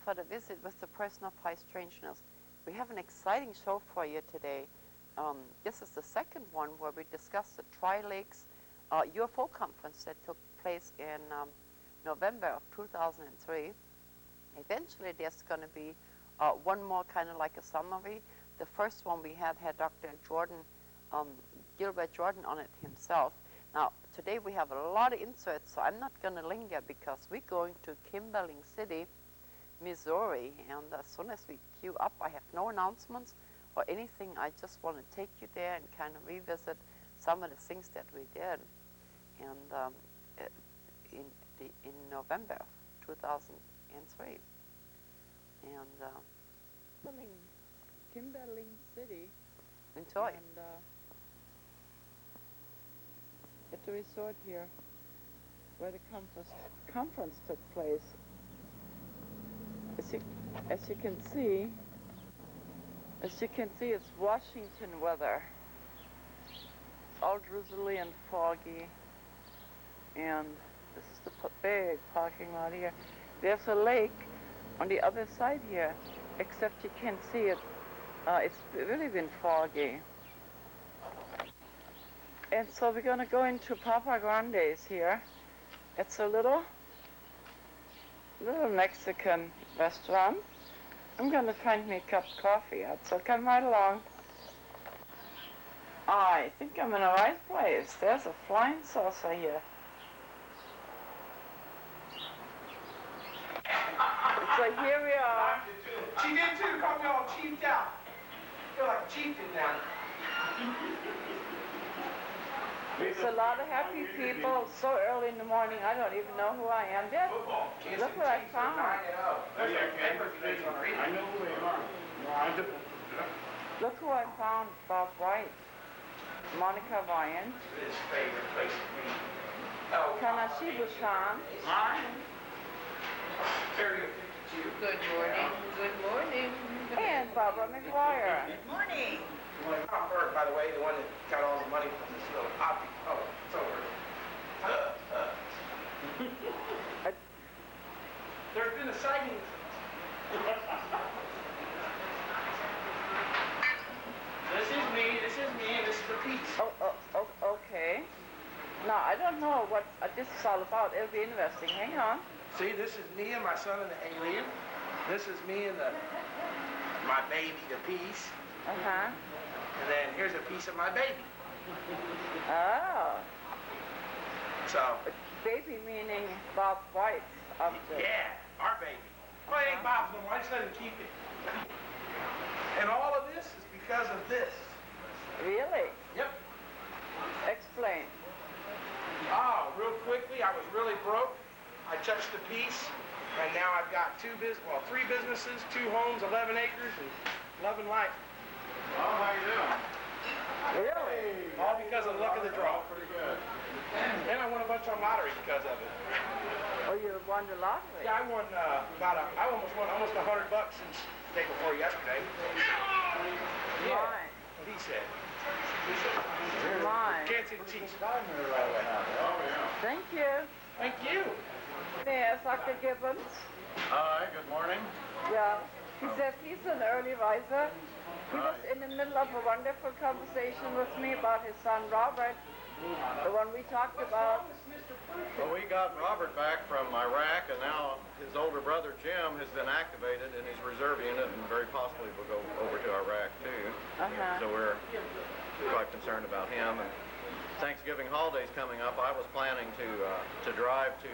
for the visit with the person of Highstrangeness. We have an exciting show for you today. This is the second one where we discuss the Tri-Lakes UFO conference that took place in November of 2003. Eventually there's going to be one more kind of like a summary. The first one we had Dr. Jordan, Gilbert Jordan on it himself. Now, today we have a lot of inserts, so I'm not going to linger because we're going to Kimberling City, Missouri, and as soon as we queue up, I have no announcements or anything. I just want to take you there and kind of revisit some of the things that we did and in November of 2003. And Kimberling City. Enjoy. And at the resort here, where the conference took place. As you can see, it's Washington weather. It's all drizzly and foggy, and this is the big parking lot here. There's a lake on the other side here, except you can't see it. It's really been foggy. And so we're going to go into Papa Grande's here. It's a little Mexican restaurant. I'm going to find me a cup of coffee out, so come right along. I think I'm in the right place. There's a flying saucer here. So here we are. She did too. Caught me all cheaped out. I feel like cheating now. There's a lot of happy people so early in the morning. I don't even know who I am. There, look what I found. I know who they are. No, I don't. Look who I found. Bob White, Monica Ryan, His favorite place to be. Kanashibu-san. Good morning. Good morning. And Barbara McGuire. Good morning. Tom Berg, by the way, the one that got all the money from this little object. Oh, it's over. There's been a sighting. This is me, and this is the piece. Oh, okay. Now, I don't know what this is all about. It'll be interesting. Hang on. See, this is me and my son in the alien. This is me and my baby, the piece. Uh-huh. And then here's a piece of my baby. Oh. So. Baby meaning Bob White's object. Yeah, our baby. Well, it ain't Bob's no more. I just let him keep it. And all of this is because of this. Really? Yep. Explain. Oh, real quickly, I was really broke. I touched the piece, and now I've got 3 businesses, 2 homes, 11 acres, and loving life. Oh, how you doing? Really? All because of the luck of the draw. Pretty good. And I won a bunch on lottery because of it. Oh, you won the lottery? Yeah, I won I almost won almost $100 since the day before yesterday. Yeah. Mine. What he said. Mine. Can't see the cheeks. Oh, yeah. Thank you. Thank you. There's Dr. Gibbons. Hi, good morning. Yeah. He says he's an early riser. He was in the middle of a wonderful conversation with me about his son Robert, the one we talked about. Well, we got Robert back from Iraq, and now his older brother Jim has been activated in his reserve unit and very possibly will go over to Iraq too. So we're quite concerned about him. And Thanksgiving holidays coming up, I was planning to drive to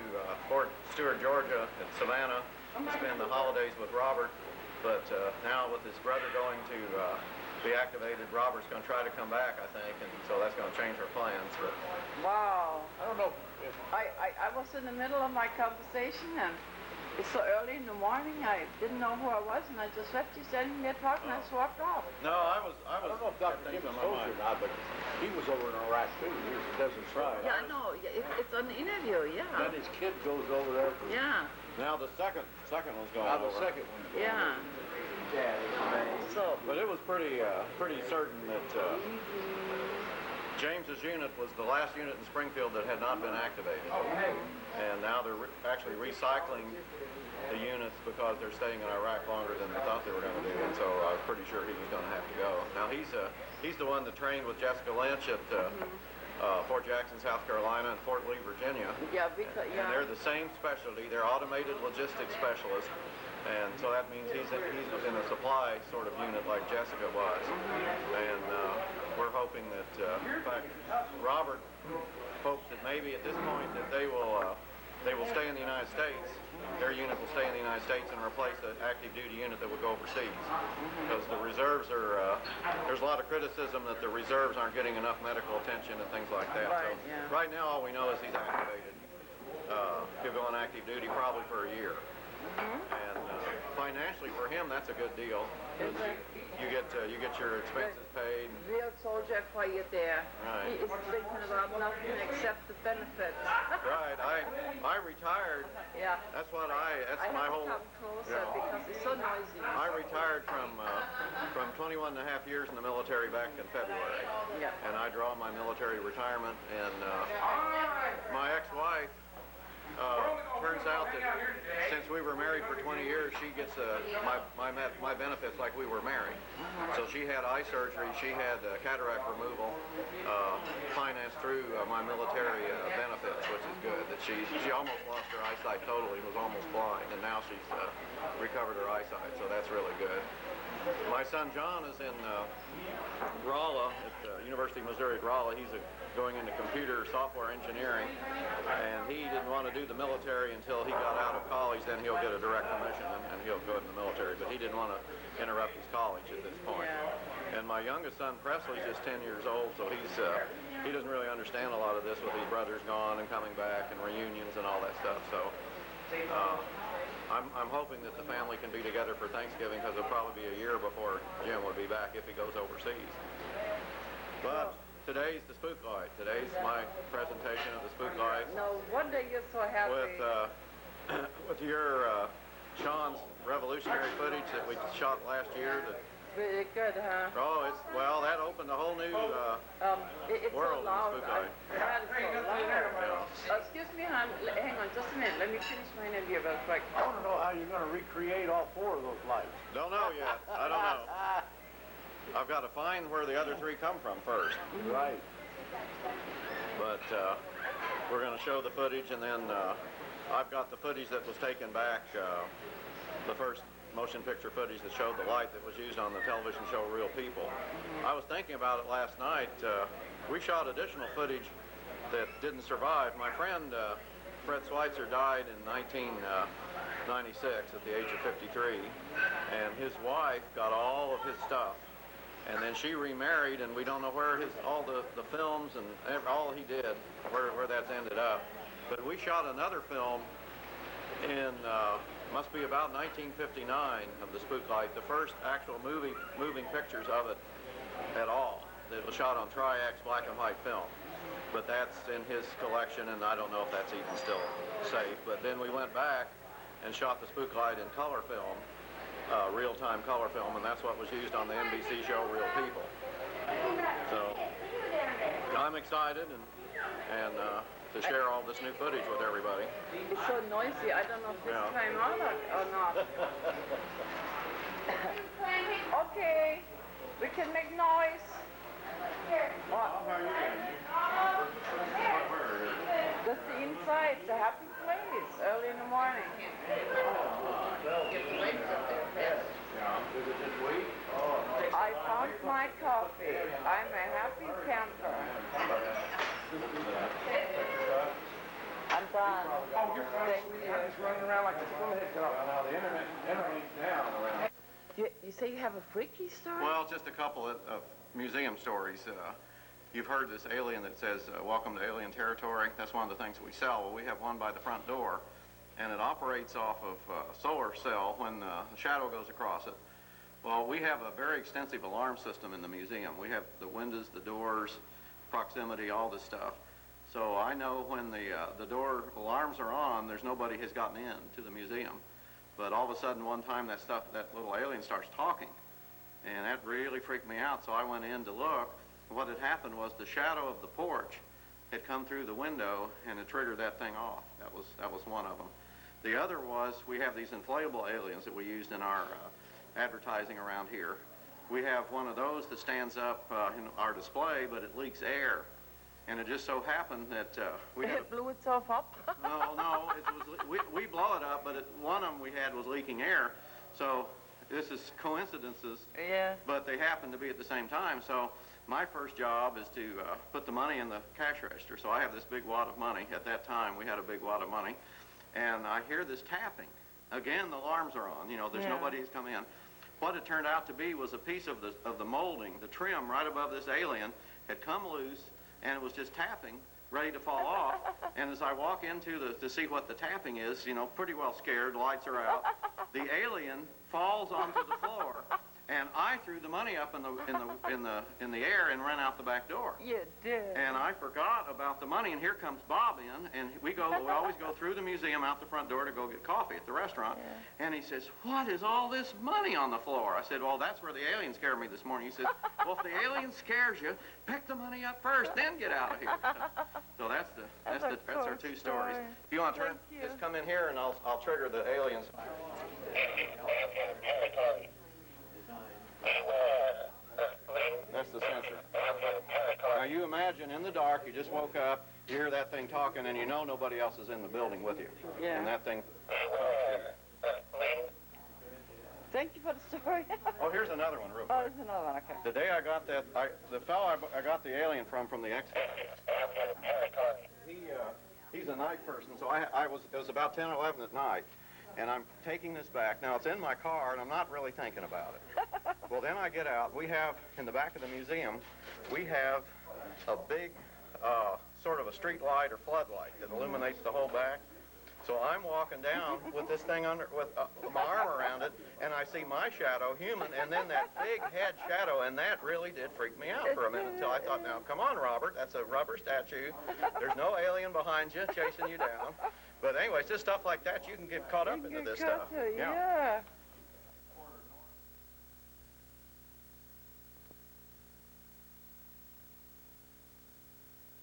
Fort Stewart, Georgia at Savannah, spend the holidays with Robert. But now with his brother going to be activated, Robert's going to try to come back, I think, and so that's going to change our plans. But wow. I don't know if I was in the middle of my conversation, and it's so early in the morning, I didn't know who I was, and I just left you standing there talking, and I just walked off. No, I was I don't know if Dr. Gibbons told you or not, but he was over in Iraq too. He was a desert strike. Yeah, I know. It's an interview, yeah. Then his kid goes over there. Yeah. now the second one's going Now the over. second one. Yeah. So, But it was pretty certain that James's unit was the last unit in Springfield that had not been activated. And now they're actually recycling the units because they're staying in Iraq longer than they thought they were going to do, and so I was pretty sure he was going to have to go. Now he's the one that trained with Jessica Lynch at Fort Jackson, South Carolina, and Fort Lee, Virginia. Yeah, because And they're the same specialty. They're automated logistics specialists, and so that means he's in a supply sort of unit like Jessica was. And we're hoping that, in fact, Robert hopes that maybe at this point that they will stay in the United States. Their unit will stay in the United States and replace the active duty unit that would go overseas. Because the reserves are, there's a lot of criticism that the reserves aren't getting enough medical attention and things like that. Right, So yeah. right now all we know is he's activated. He'll go on active duty probably for a year. And financially for him, that's a good deal. Is it? You get your expenses paid. Real soldier for you there. Right. He is thinking about nothing except the benefits. Right. I retired. Yeah. That's my I whole. have to come closer because it's so noisy. I retired from 21 and a half years in the military back in February. Yeah. And I draw my military retirement. And my ex-wife turns out that since we were married for 20 years, she gets my benefits like we were married. So she had eye surgery, she had cataract removal, financed through my military benefits, which is good. That she almost lost her eyesight totally, was almost blind, and now she's recovered her eyesight. So that's really good. My son John is in Rolla at the University of Missouri at Rolla. He's going into computer software engineering, and he didn't want to do the military until he got out of college. Then he'll get a direct commission and he'll go in the military, but he didn't want to interrupt his college at this point. Yeah. And my youngest son Presley's just 10 years old, so he doesn't really understand a lot of this with his brothers gone and coming back and reunions and all that stuff. So I'm hoping that the family can be together for Thanksgiving, because it'll probably be a year before Jim would be back if he goes overseas. But today's the spook light. Today's my presentation of the spook lights. No wonder you're so happy. With your Sean's revolutionary footage that we shot last year. Really good, huh? Oh, that opened a whole new It's world so loud. in the spook light. Excuse me, hon. Hang on just a minute. Let me finish my interview real quick. I want to know how you're going to recreate all 4 of those lights. Don't know yet. I don't know. I've got to find where the other 3 come from first. Right. But we're going to show the footage, and then I've got the footage that was taken back, the first motion picture footage that showed the light that was used on the television show Real People. I was thinking about it last night. We shot additional footage that didn't survive. My friend Fred Schweitzer died in 1996 at the age of 53, and his wife got all of his stuff. And then she remarried, and we don't know where all the films and all he did, where that's ended up. But we shot another film in, must be about 1959 of the spook light, the first actual moving pictures of it at all. It was shot on Tri-X black and white film. But that's in his collection, and I don't know if that's even still safe. But then we went back and shot the spook light in color film. Real-time color film, and that's what was used on the NBC show Real People. So I'm excited and to share all this new footage with everybody. It's so noisy. I don't know if this time out or not. Okay, we can make noise. How are you doing? That's the inside. It's a happy place early in the morning. I found my coffee. I'm a happy camper. I'm done. Oh, you're fine. Thank you. I'm just running around like a squirrelhead dog. Now the internet's down around. You say you have a freaky story? Well, just a couple of museum stories. You've heard this alien that says, welcome to alien territory. That's one of the things that we sell. Well, we have one by the front door, and it operates off of a solar cell when the shadow goes across it. Well, we have a very extensive alarm system in the museum. We have the windows, the doors, proximity, all this stuff. So I know when the door alarms are on, there's nobody has gotten in to the museum. But all of a sudden, one time, that little alien starts talking. And that really freaked me out, so I went in to look. What had happened was the shadow of the porch had come through the window and had triggered that thing off. That was one of them. The other was we have these inflatable aliens that we used in our advertising around here. We have one of those that stands up in our display, but it leaks air. And it just so happened that we had... It blew itself up? No, it was, we blow it up, but one of them we had was leaking air. So this is coincidences, Yeah. but they happened to be at the same time. So my first job is to put the money in the cash register. So I have this big wad of money. At that time, we had a big wad of money. And I hear this tapping. Again, the alarms are on. You know, there's nobody who's come in. What it turned out to be was a piece of the molding, the trim right above this alien had come loose, and it was just tapping, ready to fall off. And as I walk into to see what the tapping is, you know, pretty well scared, lights are out. The alien falls onto the floor, and I threw the money up in the air and ran out the back door. You did. And I forgot about the money, and here comes Bob in, and we always go through the museum out the front door to go get coffee at the restaurant. Yeah. And he says, "What is all this money on the floor?" I said, "Well, that's where the alien scared me this morning." He said, "Well, if the alien scares you, pick the money up first, then get out of here." So that's our two stories. If you want to just come in here, and I'll trigger the aliens. That's the sensor. Now you imagine in the dark, you just woke up, you hear that thing talking, and you know nobody else is in the building with you. Yeah. And that thing... Thank you for the story. Oh, here's another one real quick. Oh, there's another one, okay. The day I got that, the fellow I got the alien from the X... He's a night person, so it was about 10 or 11 at night. And I'm taking this back. Now, it's in my car, and I'm not really thinking about it. Well, then I get out. We have, in the back of the museum, we have a big sort of a street light or floodlight that illuminates the whole back. So I'm walking down with this thing with my arm around it, and I see my shadow, human, and then that big head shadow, and that really did freak me out for a minute until I thought, now, come on, Robert, that's a rubber statue. There's no alien behind you chasing you down. But anyway, it's just stuff like that. You can get caught up into this stuff. Yeah.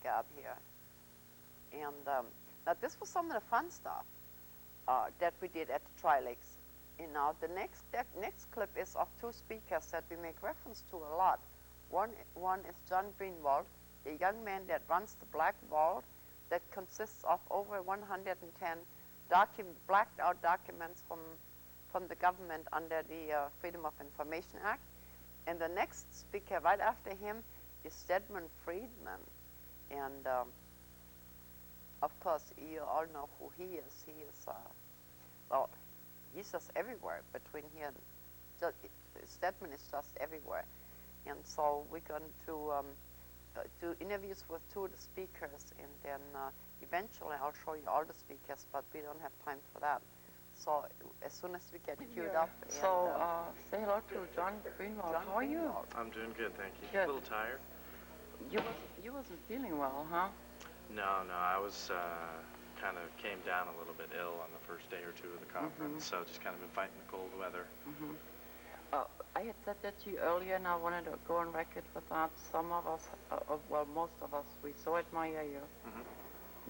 Up here. And now this was some of the fun stuff that we did at the Tri-Lakes. And now the next clip is of two speakers that we make reference to a lot. One is John Greenwald, the young man that runs the Black Vault that consists of over 110 blacked out documents from the government under the Freedom of Information Act. And the next speaker right after him is Stanton Freedman. And of course, you all know who he is. He is, well, he's just everywhere between here and Stanton is just everywhere. And so we're going to do interviews with two of the speakers, and then eventually I'll show you all the speakers, but we don't have time for that. So as soon as we get queued up. So say hello to John Greenwald. How are you? I'm doing good, thank you. Good. A little tired. You wasn't feeling well, huh? No, I was kind of came down a little bit ill on the first day or two of the conference, so just kind of been fighting the cold weather. I had said that to you earlier, and I wanted to go on record with that. Some of us, well, most of us, we so admire you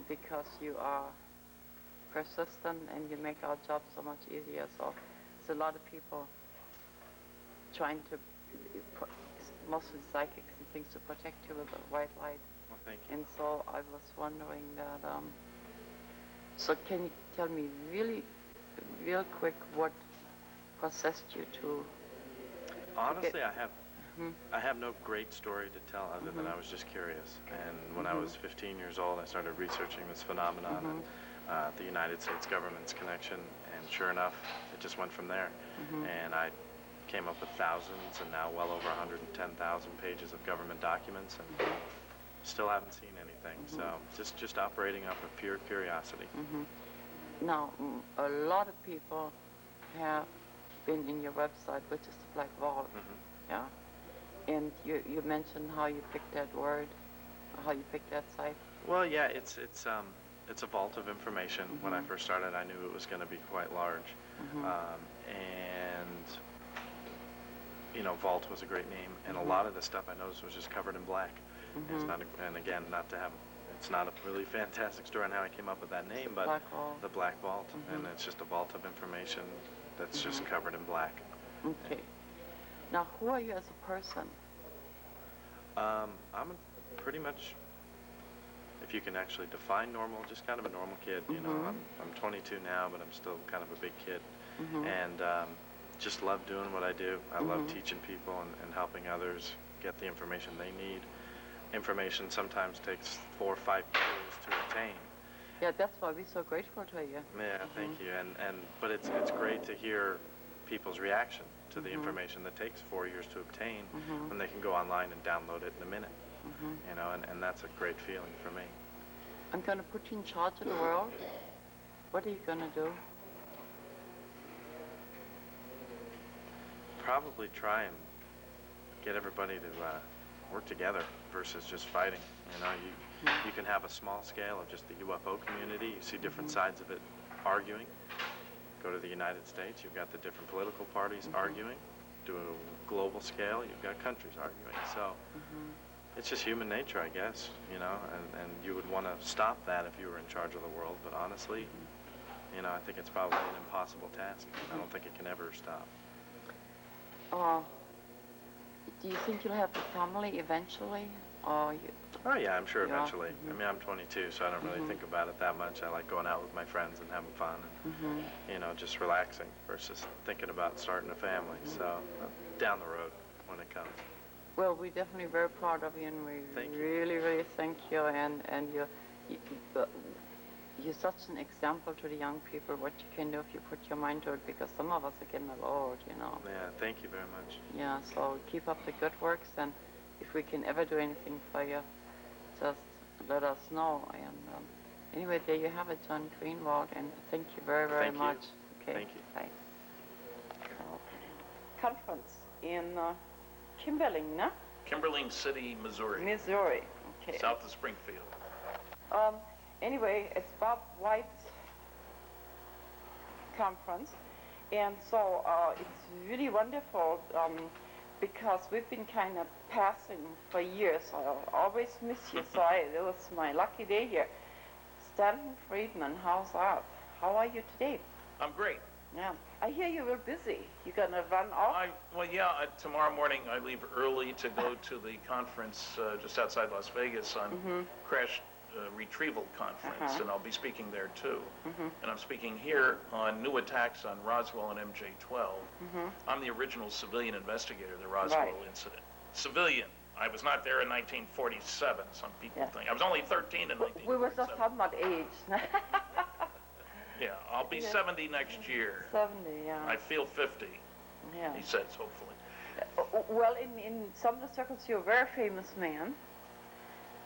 because you are persistent and you make our job so much easier. So there's a lot of people trying to, mostly psychics and things, to protect you with a white light. Well, thank you. And so I was wondering that, so can you tell me real quick what possessed you to... Honestly, I have no great story to tell other than I was just curious. And when I was 15 years old, I started researching this phenomenon and the United States government's connection, and sure enough, it just went from there. And I came up with thousands and now well over 110,000 pages of government documents, and still haven't seen anything. So just operating off of pure curiosity. Now, a lot of people have been in your website, which is the Black Vault. Yeah. And you mentioned how you picked that word, how you picked that site. Well, yeah, it's a vault of information. When I first started, I knew it was going to be quite large, and you know, vault was a great name, and a lot of the stuff I noticed was just covered in black. It's not, and again, not to have it's not a really fantastic story on how I came up with that name, but the Black Vault, and it's just a vault of information that's just covered in black. Okay. Now, who are you as a person? I'm pretty much, if you can actually define normal, just kind of a normal kid. You know, I'm 22 now, but I'm still kind of a big kid, and just love doing what I do. I love teaching people and helping others get the information they need. Information sometimes takes 4 or 5 years to obtain. Yeah, that's why we're so grateful to you. Yeah, thank you. But it's great to hear people's reaction to the information that takes 4 years to obtain when they can go online and download it in a minute. You know, and that's a great feeling for me. I'm going to put you in charge of the world. What are you going to do? Probably try and get everybody to work together versus just fighting. You know, you can have a small scale of just the UFO community. You see different sides of it arguing. Go to the United States, you've got the different political parties arguing. Do a global scale, you've got countries arguing. So it's just human nature, I guess, you know, and you would want to stop that if you were in charge of the world. But honestly, you know, I think it's probably an impossible task. I don't think it can ever stop. Do you think you'll have a family eventually? Or you... Oh yeah, I'm sure eventually. I mean, I'm 22, so I don't really think about it that much. I like going out with my friends and having fun and, you know, just relaxing versus thinking about starting a family. So down the road when it comes. Well, we're definitely very proud of you, and we really thank you. And you're such an example to the young people what you can do if you put your mind to it, because some of us are getting a little old, you know. Yeah, thank you very much. Yeah, so keep up the good works, and if we can ever do anything for you, just let us know. And anyway, there you have it, John Greenwald, and thank you very much. Okay. Thank you. Bye. Conference in Kimberling, no? Kimberling City, Missouri. Missouri, okay. South of Springfield. Anyway, it's Bob White's conference, and so it's really wonderful because we've been kind of passing for years. I always miss you, so it was my lucky day here. Stanton Freedman, how's that? How are you today? I'm great. Yeah, I hear you were busy. You gonna run off? Well, yeah. Tomorrow morning I leave early to go to the conference just outside Las Vegas on crash retrieval conference, and I'll be speaking there too. And I'm speaking here on new attacks on Roswell and MJ-12. I'm the original civilian investigator of the Roswell incident. Civilian. I was not there in 1947. Some people think I was only 13 in 1947. We were just talking about age. Yeah, I'll be 70 next year. 70, yeah. I feel 50. Yeah. He says, hopefully. Well, in some of the circles, you're a very famous man.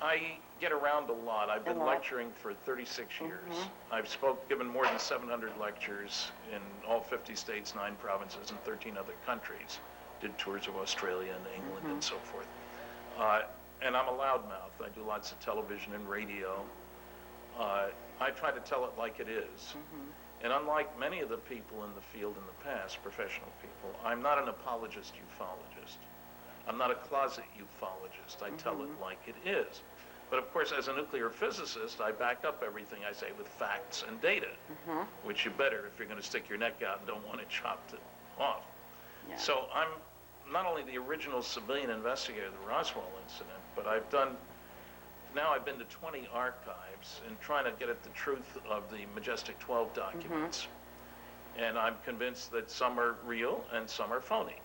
I get around a lot. I've been lecturing for 36 years. I've given more than 700 lectures in all 50 states, 9 provinces, and 13 other countries. Did tours of Australia and England and so forth. And I'm a loudmouth. I do lots of television and radio. I try to tell it like it is. And unlike many of the people in the field in the past, professional people, I'm not an apologist ufologist. I'm not a closet ufologist. I tell it like it is. But of course, as a nuclear physicist, I back up everything I say with facts and data, which you better if you're going to stick your neck out and don't want it chopped off. Yeah. So I'm not only the original civilian investigator of the Roswell incident, but I've been to 20 archives and trying to get at the truth of the Majestic 12 documents. And I'm convinced that some are real and some are phony.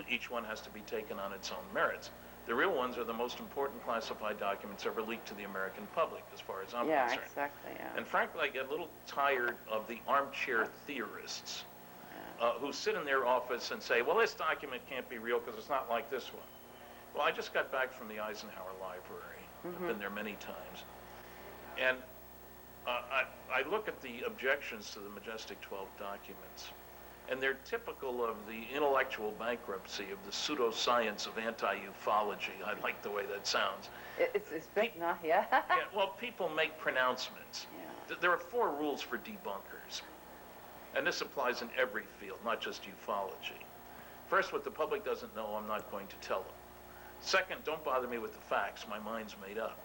Each one has to be taken on its own merits. The real ones are the most important classified documents ever leaked to the American public, as far as I'm concerned. Exactly, yeah. And frankly, I get a little tired of the armchair theorists who sit in their office and say, well, this document can't be real because it's not like this one. Well, I just got back from the Eisenhower Library. I've been there many times. And I look at the objections to the Majestic 12 documents, and they're typical of the intellectual bankruptcy of the pseudoscience of anti-ufology. I like the way that sounds. It's big now, yeah. Well, people make pronouncements. Yeah. There are 4 rules for debunkers, and this applies in every field, not just ufology. First, what the public doesn't know, I'm not going to tell them. Second, don't bother me with the facts. My mind's made up.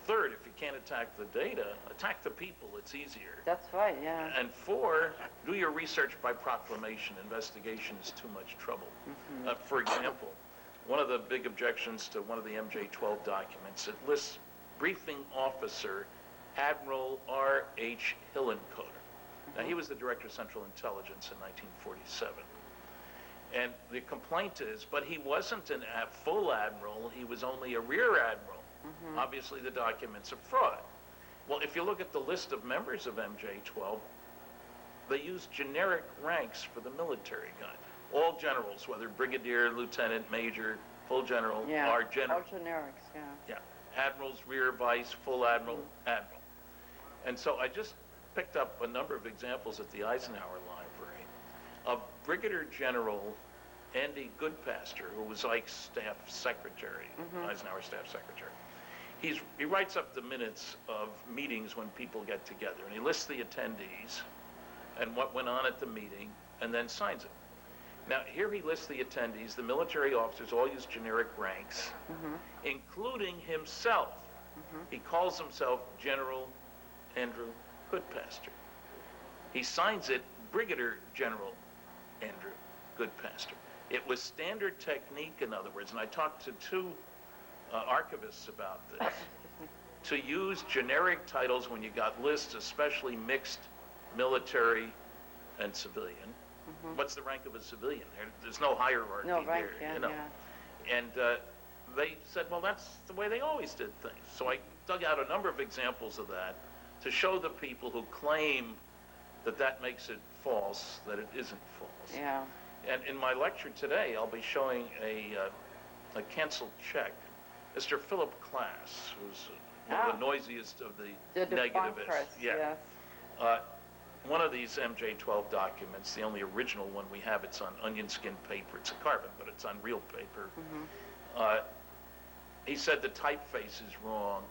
Third, if you can't attack the data, attack the people. It's easier. That's right, yeah. And four, do your research by proclamation. Investigation is too much trouble. For example, one of the big objections to one of the MJ-12 documents, it lists briefing officer Admiral R.H. Hillenkoetter. Now, he was the Director of Central Intelligence in 1947. And the complaint is, but he wasn't a full admiral, he was only a rear admiral. Obviously, the document's a fraud. Well, if you look at the list of members of MJ-12, they use generic ranks for the military guy. All generals, whether brigadier, lieutenant, major, full general, are generals. All generics, yeah. Yeah. Admirals, rear, vice, full admiral, admiral. And so I just picked up a number of examples at the Eisenhower Library of Brigadier General Andy Goodpaster, who was Ike's staff secretary, Eisenhower staff secretary. He writes up the minutes of meetings when people get together, and he lists the attendees and what went on at the meeting, and then signs it. Now, here he lists the attendees. The military officers all use generic ranks, including himself. He calls himself General Andrew Goodpaster. He signs it Brigadier General Andrew Goodpaster. It was standard technique, in other words, and I talked to two archivists about this, to use generic titles when you got lists, especially mixed military and civilian. What's the rank of a civilian? There's no hierarchy here, you know. And they said, well, that's the way they always did things. So I dug out a number of examples of that to show the people who claim that that makes it false, that it isn't false. Yeah. And in my lecture today, I'll be showing a canceled check. Mr. Philip Klass, who's one of the noisiest of the negativists. Yes. One of these MJ-12 documents, the only original one we have, it's on onion skin paper. It's a carbon, but it's on real paper. He said the typeface is wrong.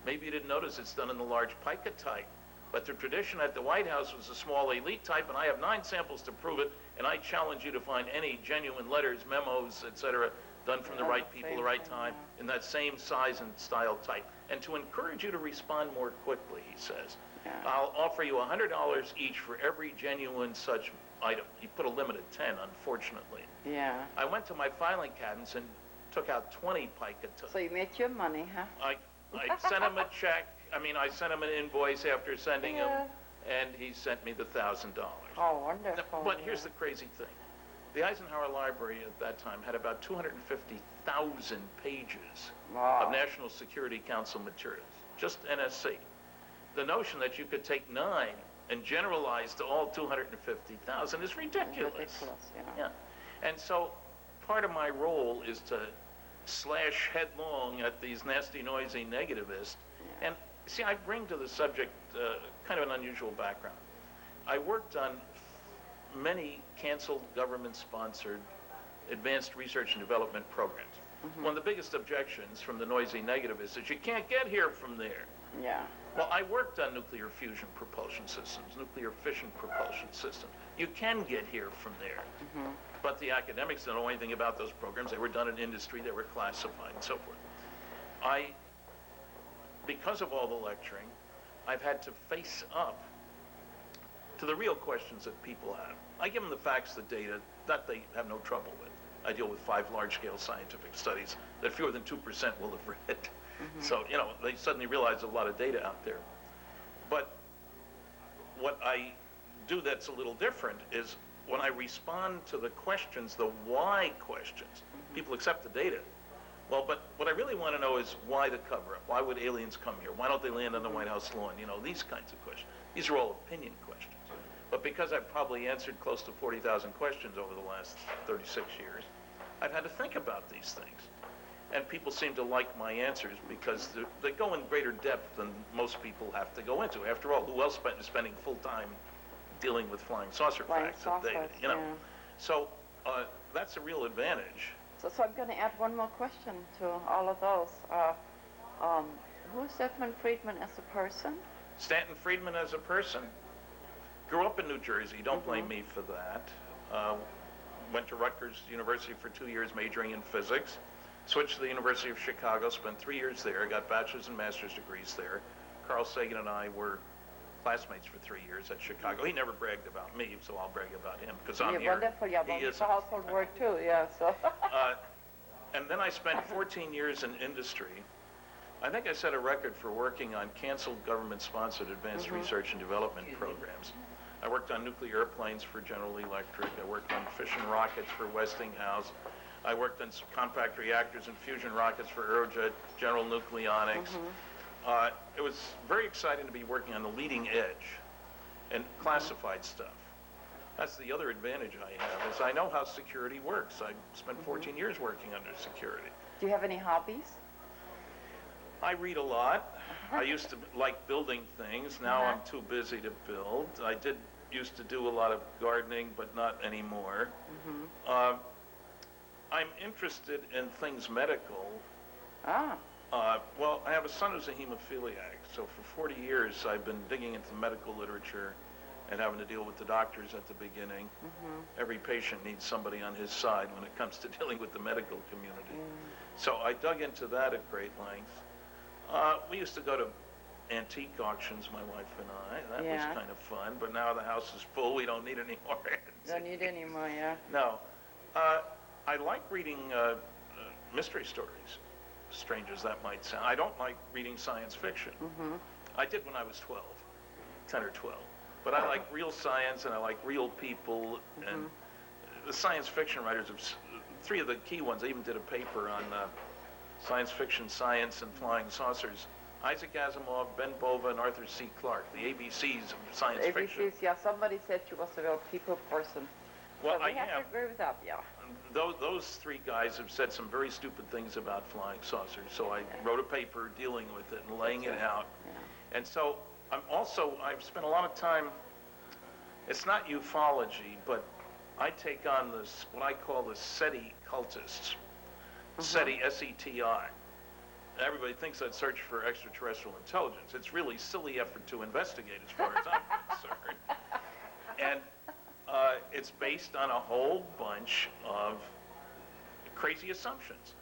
Maybe you didn't notice it's done in the large pica type. But the tradition at the White House was a small elite type, and I have 9 samples to prove it, and I challenge you to find any genuine letters, memos, etc., done from the right people, the right time, in that same size and style type. And to encourage you to respond more quickly, he says, I'll offer you $100 each for every genuine such item. He put a limit of 10, unfortunately. Yeah. I went to my filing cabinets and took out 20 pica. So you made your money, huh? I sent him a check. I sent him an invoice after sending him, and he sent me the $1,000. Oh, wonderful. But here's the crazy thing. The Eisenhower Library at that time had about 250,000 pages of National Security Council materials, just NSC. The notion that you could take 9 and generalize to all 250,000 is ridiculous. Yeah. And so part of my role is to slash headlong at these nasty, noisy negativists. And see, I bring to the subject kind of an unusual background. I worked on many canceled government-sponsored advanced research and development programs. One of the biggest objections from the noisy negativists is you can't get here from there. Yeah. Well, I worked on nuclear fusion propulsion systems, nuclear fission propulsion systems. You can get here from there. But the academics don't know anything about those programs. They were done in industry, they were classified, and so forth. Because of all the lecturing, I've had to face up to the real questions that people have. I give them the facts, the data, that they have no trouble with. I deal with 5 large-scale scientific studies that fewer than 2% will have read. So, you know, they suddenly realize a lot of data out there. But what I do that's a little different is when I respond to the questions, the why questions, people accept the data. Well, but what I really want to know is why the cover-up? Why would aliens come here? Why don't they land on the White House lawn? You know, these kinds of questions. These are all opinion questions. But because I've probably answered close to 40,000 questions over the last 36 years, I've had to think about these things. And people seem to like my answers because they go in greater depth than most people have to go into. After all, who else is spending full time dealing with flying saucer facts and data, you know? So that's a real advantage. So I'm going to add one more question to all of those. Who's Stanton Freedman as a person? Stanton Freedman as a person. Grew up in New Jersey. Don't blame me for that. Went to Rutgers University for 2 years, majoring in physics. Switched to the University of Chicago, spent 3 years there, got bachelor's and master's degrees there. Carl Sagan and I were classmates for 3 years at Chicago. He never bragged about me, so I'll brag about him because I'm here. Wonderful, yeah, He it's is a household word too, yeah, so. And then I spent 14 years in industry. I think I set a record for working on canceled government-sponsored advanced research and development programs. I worked on nuclear airplanes for General Electric. I worked on fission rockets for Westinghouse. I worked on compact reactors and fusion rockets for Aerojet, General Nucleonics. It was very exciting to be working on the leading edge and classified stuff. That's the other advantage I have, is I know how security works. I spent 14 years working under security. Do you have any hobbies? I read a lot. I used to like building things. Now I'm too busy to build. I used to do a lot of gardening, but not anymore. I'm interested in things medical. Well, I have a son who's a hemophiliac, so for 40 years I've been digging into medical literature and having to deal with the doctors at the beginning. Every patient needs somebody on his side when it comes to dealing with the medical community. So I dug into that at great length. We used to go to antique auctions, my wife and I. That was kind of fun, but now the house is full. We don't need any more antiques. Don't need any more, yeah. No. I like reading mystery stories, strange as that might sound. I don't like reading science fiction. I did when I was 12, 10 or 12. But I like real science, and I like real people, and the science fiction writers, three of the key ones, I even did a paper on science fiction, science, and flying saucers. Isaac Asimov, Ben Bova, and Arthur C. Clarke, the ABCs of science fiction. ABCs, yeah, somebody said you was a real people person. Well, so I have to agree with that, yeah. Those three guys have said some very stupid things about flying saucers, so I wrote a paper dealing with it and laying it out. And so I've spent a lot of time, it's not ufology, but I take on this, what I call the SETI cultists. SETI, S-E-T-I. Everybody thinks I'd search for extraterrestrial intelligence. It's really a silly effort to investigate as far as I'm concerned. And it's based on a whole bunch of crazy assumptions.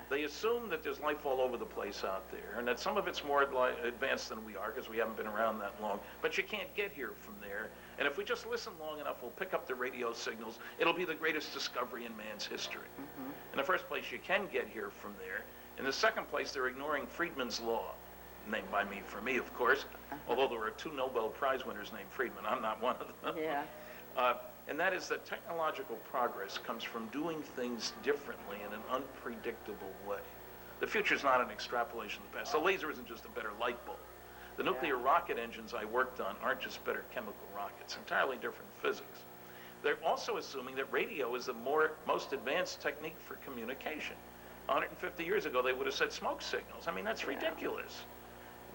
They assume that there's life all over the place out there, and that some of it's more advanced than we are because we haven't been around that long. But you can't get here from there. And if we just listen long enough, we'll pick up the radio signals. It'll be the greatest discovery in man's history. In the first place, you can get here from there. In the second place, they're ignoring Freedman's law, named by me, for me, of course, although there were 2 Nobel Prize winners named Freedman. I'm not one of them. And that is that technological progress comes from doing things differently in an unpredictable way. The future's not an extrapolation of the past. The laser isn't just a better light bulb. The nuclear rocket engines I worked on aren't just better chemical rockets, entirely different physics. They're also assuming that radio is the most advanced technique for communication. 150 years ago, they would have said smoke signals. I mean, that's ridiculous.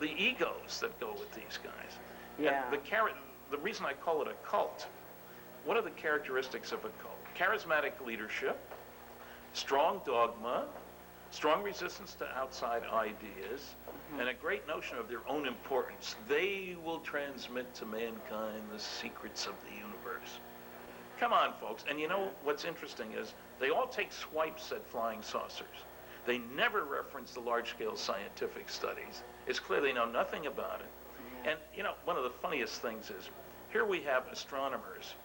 The egos that go with these guys. And the reason I call it a cult, what are the characteristics of a cult? Charismatic leadership, strong dogma, strong resistance to outside ideas, and a great notion of their own importance. They will transmit to mankind the secrets of the universe. Come on, folks. And you know what's interesting is they all take swipes at flying saucers. They never reference the large-scale scientific studies. It's clear they know nothing about it. And, you know, one of the funniest things is, here we have astronomers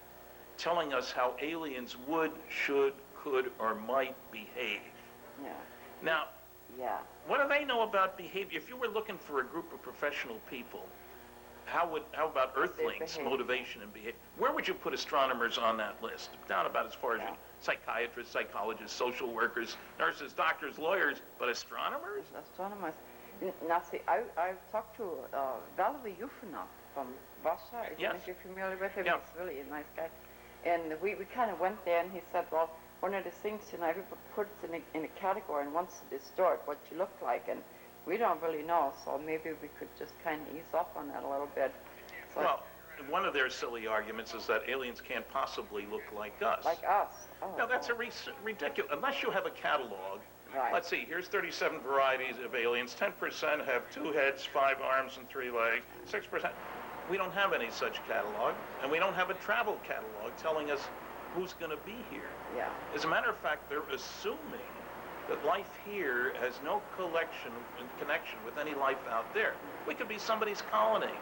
telling us how aliens would, should, could, or might behave. Now, what do they know about behavior? If you were looking for a group of professional people, how about Earthlings, motivation and behavior? Where would you put astronomers on that list? Down about as far as psychiatrists, psychologists, social workers, nurses, doctors, lawyers, but astronomers? Astronomers. Now, see, I've talked to Valery Yufanov from Russia. I don't know if you're familiar with him. He's really a nice guy. And we kind of went there, and he said, well, one of the things, you know, everybody puts in a category and wants to distort what you look like, and we don't really know, so maybe we could just kind of ease up on that a little bit. So well, one of their silly arguments is that aliens can't possibly look like us. Like us? Oh, now, that's ridiculous. Unless you have a catalog. Let's see, here's 37 varieties of aliens. 10% have 2 heads, 5 arms, and 3 legs. 6%. We don't have any such catalog, and we don't have a travel catalog telling us who's going to be here. As a matter of fact, they're assuming that life here has no connection with any life out there. We could be somebody's colony.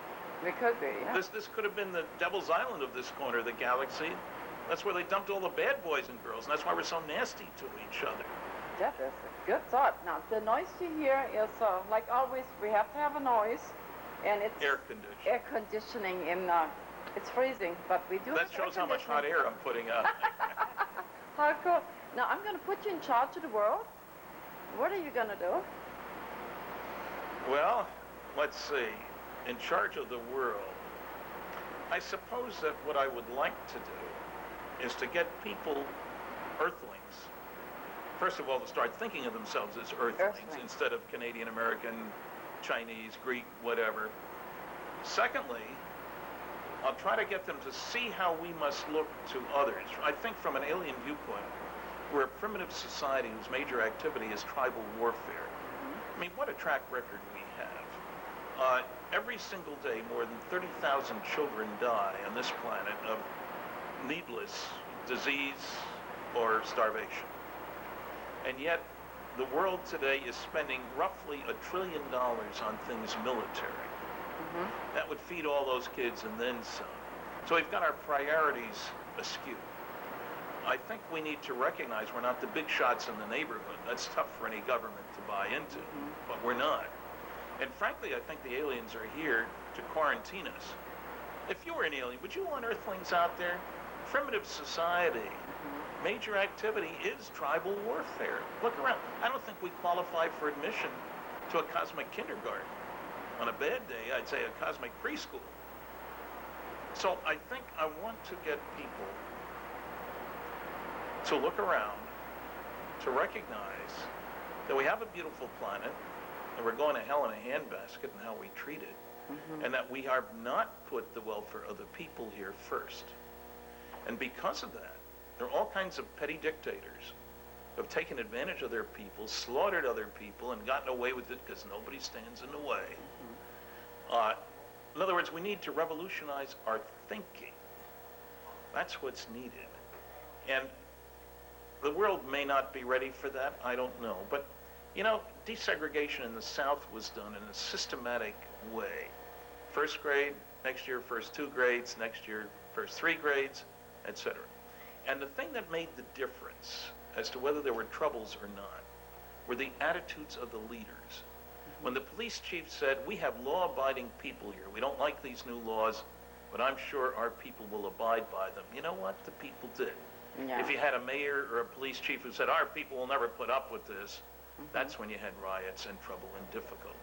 We could be, yeah. This could have been the Devil's Island of this corner of the galaxy. That's where they dumped all the bad boys and girls, and that's why we're so nasty to each other. That is a good thought. Now, the noise you hear is, like always, we have to have a noise, and it's air conditioning. Air conditioning, and it's freezing, but we do That shows how much hot air I'm putting out. How cool. Now, I'm going to put you in charge of the world. What are you going to do? Well, let's see. In charge of the world, I suppose that what I would like to do is to get people, Earthlings, first of all, to start thinking of themselves as Earthlings instead of Canadian, American, Chinese, Greek, whatever. Secondly, I'll try to get them to see how we must look to others. I think from an alien viewpoint, we're a primitive society whose major activity is tribal warfare. I mean, what a track record we have. Every single day, more than 30,000 children die on this planet of needless disease or starvation. And yet, the world today is spending roughly $1 trillion on things military. That would feed all those kids and then some. So we've got our priorities askew. I think we need to recognize we're not the big shots in the neighborhood. That's tough for any government to buy into, but we're not. And frankly, I think the aliens are here to quarantine us. If you were an alien, would you want Earthlings out there? Primitive society, major activity is tribal warfare. Look around. I don't think we qualify for admission to a cosmic kindergarten. On a bad day, I'd say a cosmic preschool. So I think I want to get people to look around, to recognize that we have a beautiful planet, and we're going to hell in a handbasket in how we treat it, and that we have not put the welfare of the people here first. And because of that, there are all kinds of petty dictators who have taken advantage of their people, slaughtered other people, and gotten away with it because nobody stands in the way. In other words, we need to revolutionize our thinking. That's what's needed. And the world may not be ready for that, I don't know. But, you know, desegregation in the South was done in a systematic way. First grade, next year first 2 grades, next year first 3 grades, etc. And the thing that made the difference as to whether there were troubles or not were the attitudes of the leaders. When the police chief said, we have law-abiding people here, we don't like these new laws, but I'm sure our people will abide by them. You know what? The people did. Yeah. If you had a mayor or a police chief who said, our people will never put up with this, that's when you had riots and trouble and difficult.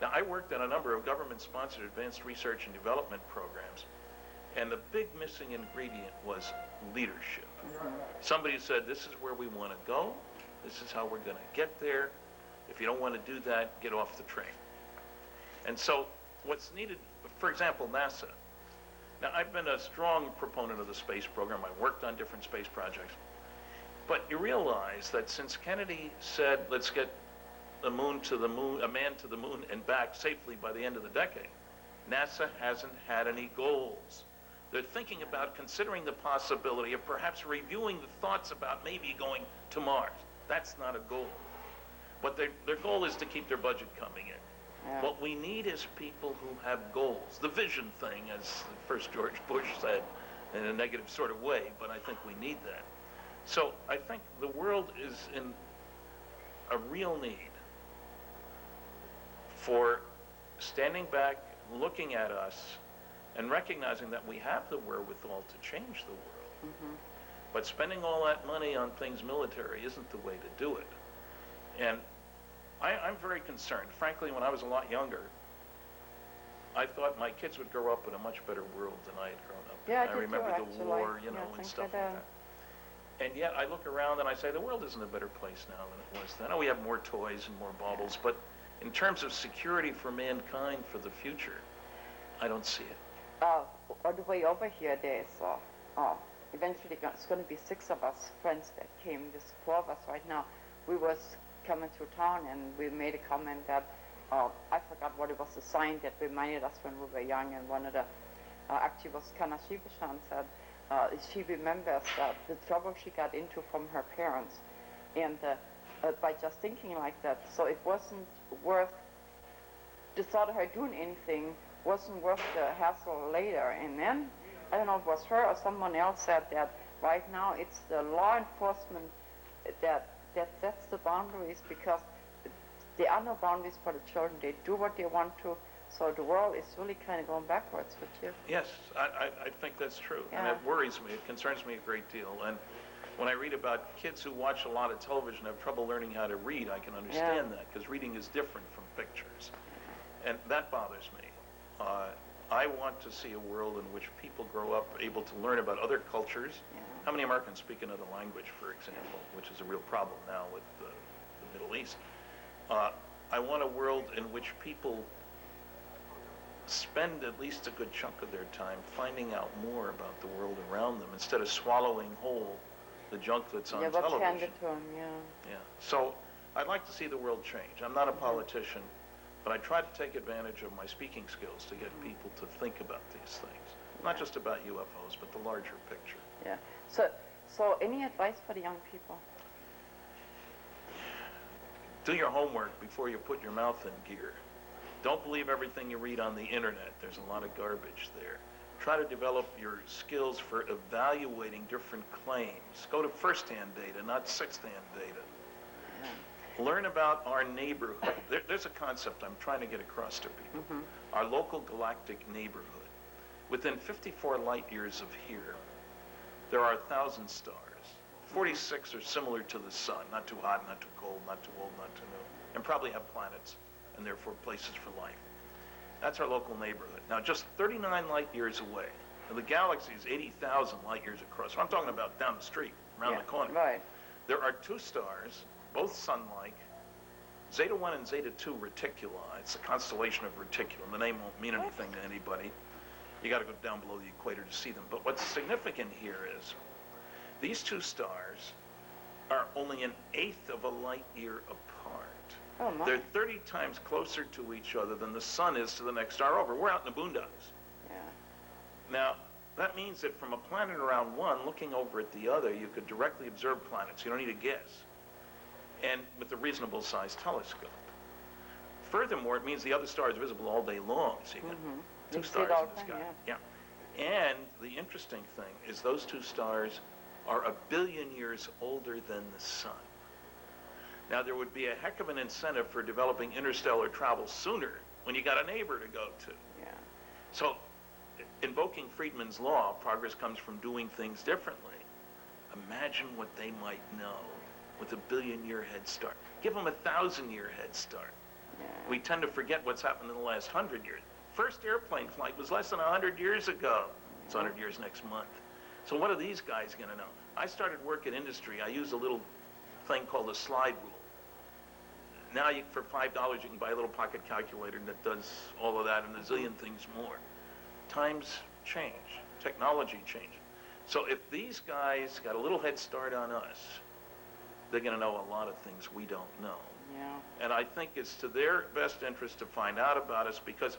Now, I worked on a number of government-sponsored advanced research and development programs, and the big missing ingredient was leadership. Somebody said, this is where we want to go, this is how we're going to get there. If you don't want to do that, get off the train. And so what's needed, for example, NASA. Now, I've been a strong proponent of the space program. I worked on different space projects. But you realize that since Kennedy said, let's get the moon to the moon, a man to the moon and back safely by the end of the decade, NASA hasn't had any goals. They're thinking about considering the possibility of perhaps reviewing the thoughts about maybe going to Mars. That's not a goal. But their goal is to keep their budget coming in. Yeah. What we need is people who have goals. The vision thing, as first George Bush said, in a negative sort of way, but I think we need that. So I think the world is in a real need for standing back, looking at us, and recognizing that we have the wherewithal to change the world. But spending all that money on things military isn't the way to do it. And I'm very concerned. Frankly, when I was a lot younger, I thought my kids would grow up in a much better world than I had grown up in. Yeah, I remember the war, you know, and stuff like that. And yet I look around and I say the world isn't a better place now than it was then. I know we have more toys and more baubles, but in terms of security for mankind for the future, I don't see it. On the way over here, there's eventually it's going to be 6 of us friends that came. There's 4 of us right now. We was coming through town and we made a comment that I forgot what it was, a sign that reminded us when we were young, and one of the actually was Kanashibashan said she remembers the trouble she got into from her parents, and by just thinking like that. So it wasn't worth the thought of her doing anything, wasn't worth the hassle later. And then, I don't know if it was her or someone else said that right now it's the law enforcement that sets the boundaries, because there are no boundaries for the children. They do what they want to. So the world is really kind of going backwards with you. Yes, I think that's true. Yeah. And it worries me. It concerns me a great deal. And when I read about kids who watch a lot of television have trouble learning how to read, I can understand that, because reading is different from pictures. And that bothers me. I want to see a world in which people grow up able to learn about other cultures. Yeah. How many Americans speak another language, for example, which is a real problem now with the Middle East. I want a world in which people spend at least a good chunk of their time finding out more about the world around them instead of swallowing whole the junk that's on television. What's handed to them, Yeah. So I'd like to see the world change. I'm not a politician, but I try to take advantage of my speaking skills to get people to think about these things. Not just about UFOs, but the larger picture. Yeah. So any advice for the young people? Do your homework before you put your mouth in gear. Don't believe everything you read on the internet. There's a lot of garbage there. Try to develop your skills for evaluating different claims. Go to first-hand data, not sixth-hand data. Yeah. Learn about our neighborhood. There's a concept I'm trying to get across to people. Our local galactic neighborhood. Within 54 light years of here, there are 1,000 stars. 46 are similar to the sun, not too hot, not too cold, not too old, not too new, and probably have planets, and therefore places for life. That's our local neighborhood. Now, just 39 light years away, and the galaxy is 80,000 light years across. So I'm talking about down the street, around the corner. Right. There are 2 stars, both sun-like, Zeta 1 and Zeta 2 Reticuli. It's a constellation of Reticulum. The name won't mean anything to anybody. You got to go down below the equator to see them. But what's significant here is these 2 stars are only an 1/8 of a light year apart. Oh, my. They're 30 times closer to each other than the sun is to the next star over. We're out in the boondocks. Yeah. Now, that means that from a planet around one, looking over at the other, you could directly observe planets. You don't need a guess. And with a reasonable sized telescope. Furthermore, it means the other star is visible all day long. So you got 2 stars in the sky. Yeah. And the interesting thing is those 2 stars are 1 billion years older than the sun. Now, there would be a heck of an incentive for developing interstellar travel sooner when you got a neighbor to go to. Yeah. So, invoking Freedman's law, progress comes from doing things differently. Imagine what they might know with a 1 billion year head start. Give them a 1,000 year head start. Yeah. We tend to forget what's happened in the last 100 years. First airplane flight was less than 100 years ago. It's 100 years next month. So what are these guys going to know? I started work in industry. I used a little thing called a slide rule. Now for $5 you can buy a little pocket calculator that does all of that and a zillion things more. Times change. Technology changes. So if these guys got a little head start on us, they're going to know a lot of things we don't know. Yeah. And I think it's to their best interest to find out about us, because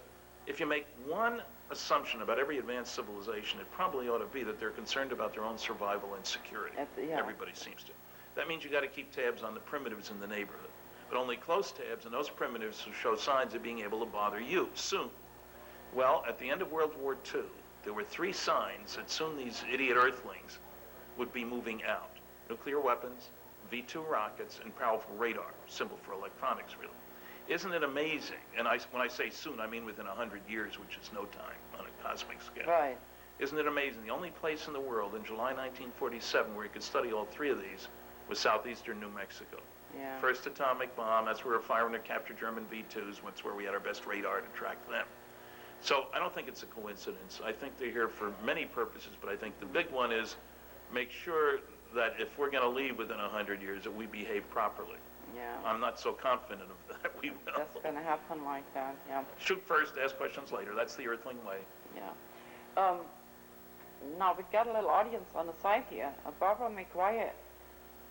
if you make one assumption about every advanced civilization, it probably ought to be that they're concerned about their own survival and security. Yeah. Everybody seems to. That means you got to keep tabs on the primitives in the neighborhood, but only close tabs on those primitives who show signs of being able to bother you soon. Well, at the end of World War II, there were 3 signs that soon these idiot Earthlings would be moving out. Nuclear weapons, V-2 rockets, and powerful radar, symbol for electronics, really. Isn't it amazing? And when I say soon, I mean within 100 years, which is no time on a cosmic scale. Right. Isn't it amazing? The only place in the world in July 1947 where you could study all 3 of these was southeastern New Mexico. Yeah. First atomic bomb, that's where we were firing to capture German V-2s, that's where we had our best radar to track them. So I don't think it's a coincidence. I think they're here for many purposes, but I think the big one is make sure that if we're going to leave within 100 years, that we behave properly. Yeah. I'm not so confident of that. We will. That's going to happen like that, yeah. Shoot first, ask questions later. That's the Earthling way. Yeah. Now, we've got a little audience on the side here. Barbara McGuire,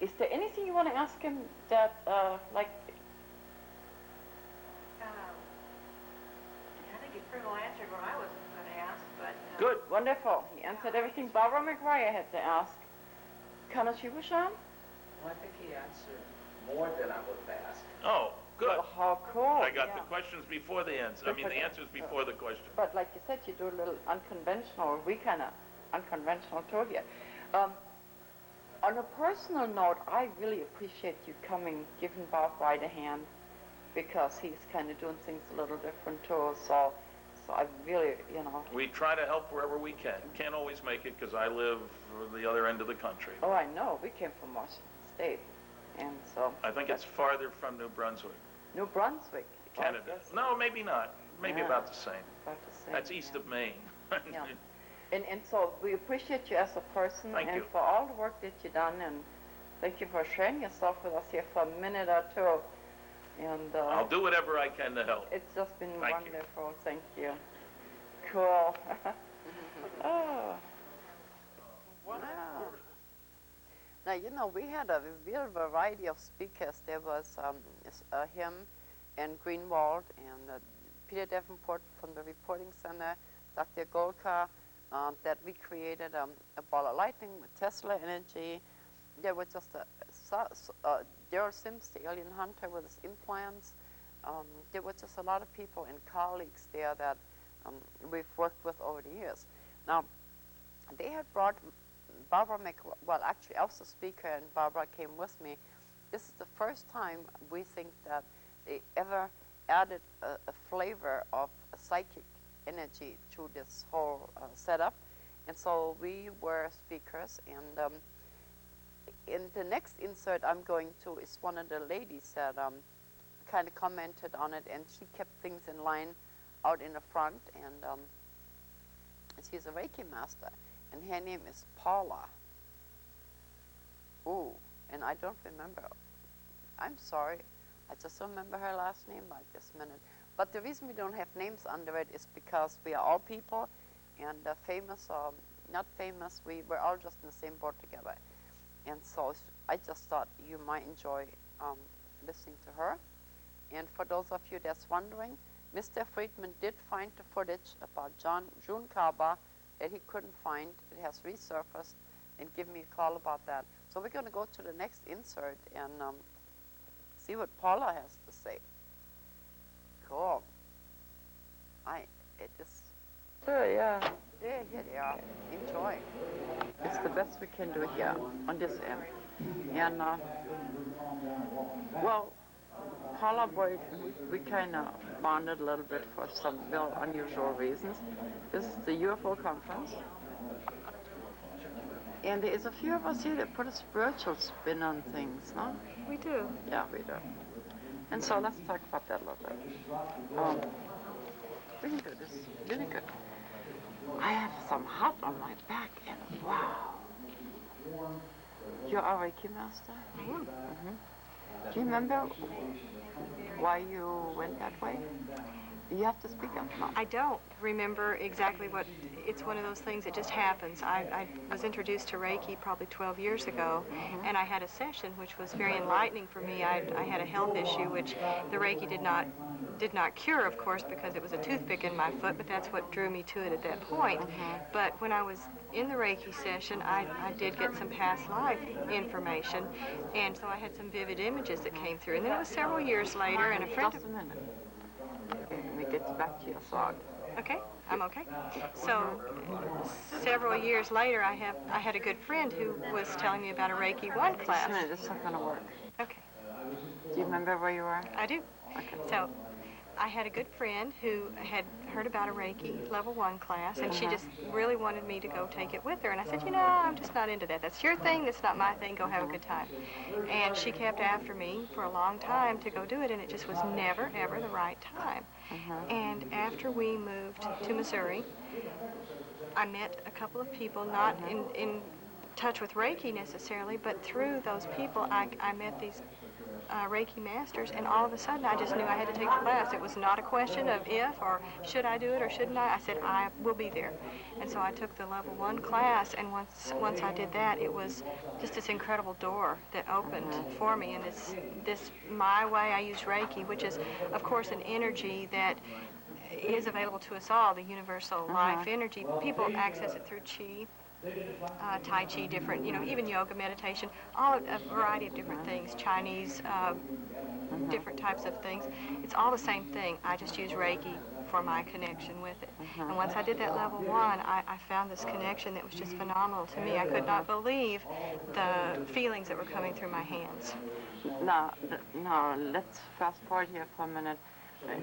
is there anything you want to ask him that, like... I think he pretty well answered what I was going to ask, but... Good. Wonderful. He answered everything Barbara McGuire had to ask. Kana Shibushan? Well, I think he answered more than I would have asked. Oh, good. Well, how cool. I got yeah. the questions before the answers. I mean, the answers before the questions. But like you said, you do a little unconventional, we kind of unconventional tour here. On a personal note, I really appreciate you coming, giving Bob White a hand, because he's kind of doing things a little different too. So I really, you know. We try to help wherever we can. Can't always make it because I live the other end of the country. Oh, I know. We came from Washington State, and so. I think it's farther from New Brunswick. New Brunswick. Canada. No, maybe not. Maybe about the same. About the same. That's east of Maine. Yeah. And so we appreciate you as a person Thank and you. for all the work that you've done, and thank you for sharing yourself with us here for a minute or two. And I'll do whatever I can to help. it's just been Thank you. wonderful. Thank you. Cool. Oh. Wow. Now, you know, we had a real variety of speakers. There was him and Greenwald and Peter Davenport from the Reporting Center, Dr. Golka, that we created a ball of lightning with Tesla energy. There was just Daryl Sims, the alien hunter with his implants. There was just a lot of people and colleagues there that we've worked with over the years. Now, they had brought Barbara well, actually, I was the speaker and Barbara came with me. This is the first time we think that they ever added a flavor of psychic energy to this whole setup. And so we were speakers, and in the next insert I'm going to is one of the ladies that kind of commented on it, and she kept things in line out in the front, and she's a Reiki master, and her name is Paula. Ooh, and I don't remember. I'm sorry. I just remember her last name right this minute. But the reason we don't have names under it is because we are all people, and famous or not famous, we're all just in the same boat together. And so I just thought you might enjoy listening to her. And for those of you that's wondering, Mr. Freedman did find the footage about June Kaba that he couldn't find. It has resurfaced, and give me a call about that. So we're going to go to the next insert and see what Paula has to say. Cool. Yeah. Here they are. Enjoy. It's the best we can do here on this end. And, well, Paula Boyd, we kind of bonded a little bit for some real unusual reasons. This is the UFO conference. And there's a few of us here that put a spiritual spin on things, no? We do. Yeah, we do. And so let's talk about that a little bit. We can do this really good. I have some hot on my back, and wow. You're a Reiki master? I am. Mm-hmm. Do you remember why you went that way? You have to speak up now. I don't remember exactly what, it's one of those things that just happens. I was introduced to Reiki probably 12 years ago, and I had a session which was very enlightening for me. I had a health issue which the Reiki did not cure, of course, because it was a toothpick in my foot, but that's what drew me to it at that point. But when I was in the Reiki session, I did get some past life information, and so I had some vivid images that came through. And then it was several years later, and a friend Just a minute. Let me get back to your song. Okay, I'm okay. So several years later, I had a good friend who was telling me about a Reiki 1 Just class. a minute, this is not going to work. Okay, Do you remember where you were? I do. Okay. So I had a good friend who had heard about a Reiki level 1 class, and she just really wanted me to go take it with her. And I said, you know, I'm just not into that. That's your thing. That's not my thing. Go have a good time. And she kept after me for a long time to go do it, and it just was never, ever the right time. And after we moved to Missouri, I met a couple of people, not in touch with Reiki necessarily, but through those people, I met these Reiki masters, and all of a sudden I just knew I had to take the class. It was not a question of if or should I do it or shouldn't I. I said I will be there, and so I took the level 1 class. And once I did that, it was just this incredible door that opened for me. And this my way I use Reiki, which is of course an energy that is available to us all, the universal life energy. People access it through chi, Tai Chi, different, even yoga, meditation, a variety of different things, Chinese, different types of things. It's all the same thing. I just use Reiki for my connection with it. And once I did that level 1, I found this connection that was just phenomenal to me. I could not believe the feelings that were coming through my hands. Now, let's fast forward here for a minute.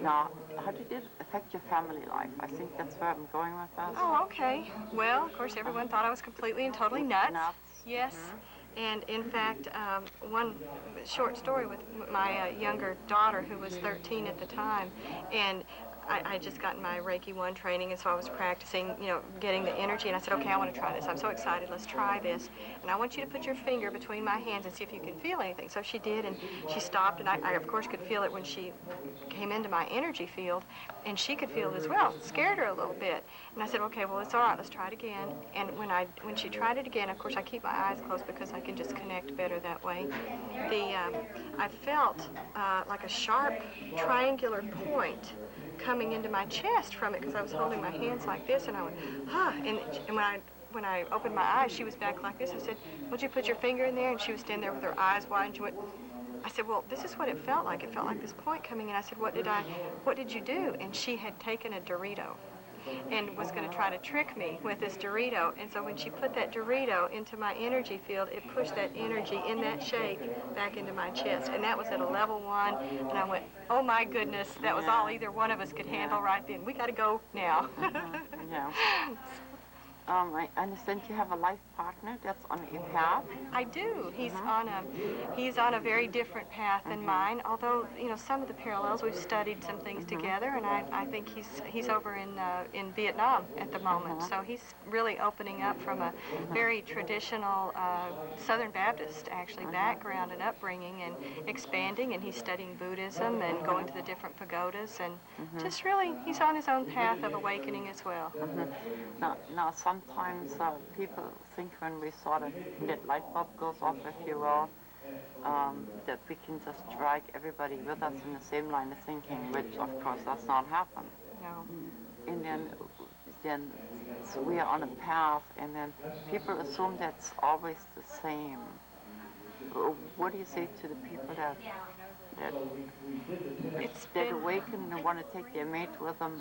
Now, how did it affect your family life? I think that's where I'm going with that. Oh, okay. Well, of course, everyone thought I was completely and totally nuts. Yes. And in fact, one short story with my younger daughter, who was 13 at the time, and I just gotten my Reiki 1 training, and so I was practicing, getting the energy, and I said, okay, I want to try this. I'm so excited. Let's try this. And I want you to put your finger between my hands and see if you can feel anything. So she did, and she stopped, and I of course, could feel it when she came into my energy field, and she could feel it as well. It scared her a little bit. And I said, okay, well, it's all right. Let's try it again. And when she tried it again, of course, I keep my eyes closed because I can just connect better that way. I felt like a sharp triangular point coming into my chest from it because I was holding my hands like this, and I went, and when I opened my eyes, she was back like this. I said, would you put your finger in there? And she was standing there with her eyes wide, and she went, I said, well, this is what it felt like. It felt like this point coming in. I said, what did you do? And she had taken a Dorito and was going to try to trick me with this Dorito. And so when she put that Dorito into my energy field, it pushed that energy in that shape back into my chest. And that was at a level 1. And I went, oh my goodness, that was all either one of us could handle right then. We got to go now. I understand you have a life partner that's on your path. I do. He's on a very different path than mine. Although some of the parallels, we've studied some things together, and I think he's over in Vietnam at the moment. So he's really opening up from a very traditional Southern Baptist actually background and upbringing, and expanding. And he's studying Buddhism and going to the different pagodas, and just really he's on his own path of awakening as well. Now sometimes people think when we sort of, that light bulb goes off, if you will, that we can just drag everybody with us in the same line of thinking, which of course does not happen. No. And then so we are on a path, and then people assume that's always the same. What do you say to the people that awaken and want to take their mate with them?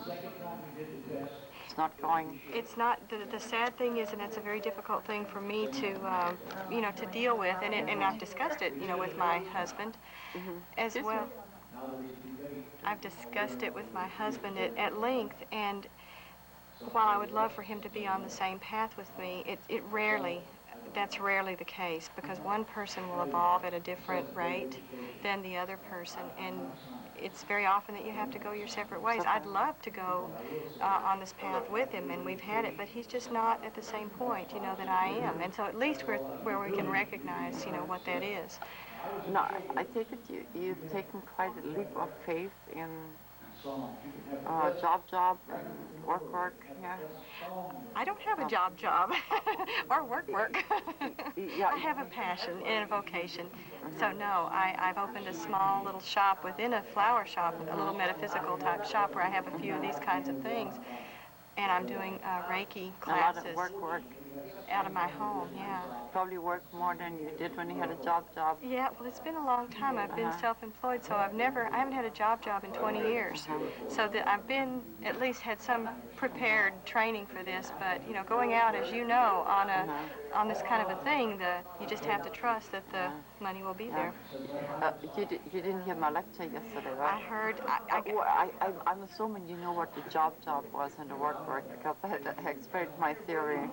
It's not going. It's not. The sad thing is, and it's a very difficult thing for me to, to deal with, and I've discussed it, with my husband as well. I've discussed it with my husband at length, and while I would love for him to be on the same path with me, that's rarely the case, because one person will evolve at a different rate than the other person, and it's very often that you have to go your separate ways. I'd love to go on this path with him, and we've had it, but he's just not at the same point, that I am. And so at least we're where we can recognize, what that is. No, I take it you've taken quite a leap of faith in job, work, yeah. I don't have a job, or work. Yeah. I have a passion and a vocation. So no, I've opened a small little shop within a flower shop, a little metaphysical type shop where I have a few of these kinds of things. And I'm doing Reiki classes. A lot of work. Out of my home, yeah. Probably work more than you did when you had a job. Yeah, well, it's been a long time. I've been self-employed, so I haven't had a job in 20 years. So that I've been, at least had some prepared training for this, but, going out, as you know, on this kind of a thing, you just have to trust that the money will be there. You didn't hear my lecture yesterday, right? I heard. I'm assuming you know what the job was and the work, because I explained my theory.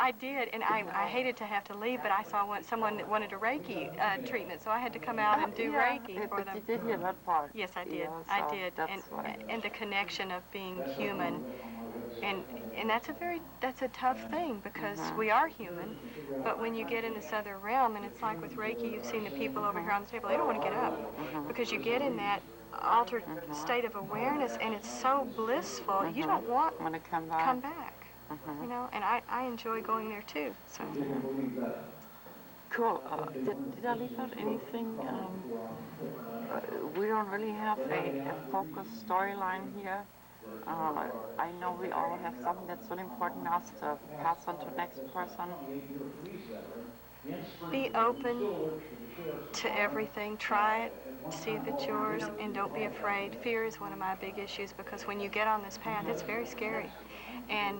I did, and I hated to have to leave, but I saw someone that wanted a Reiki treatment, so I had to come out and do Reiki for them. But you did hear that part. Yes, I did. Yeah, I did, and the connection of being human, and that's a tough thing, because we are human, but when you get in this other realm, and it's like with Reiki, you've seen the people over here on the table, they don't want to get up, because you get in that altered state of awareness, and it's so blissful, you don't want to come back. And I enjoy going there too. So. Cool. Did I leave out anything? We don't really have a focused storyline here. I know we all have something that's really important to us to pass on to the next person. Be open to everything. Try it, see if it's yours, and don't be afraid. Fear is one of my big issues because when you get on this path, it's very scary. And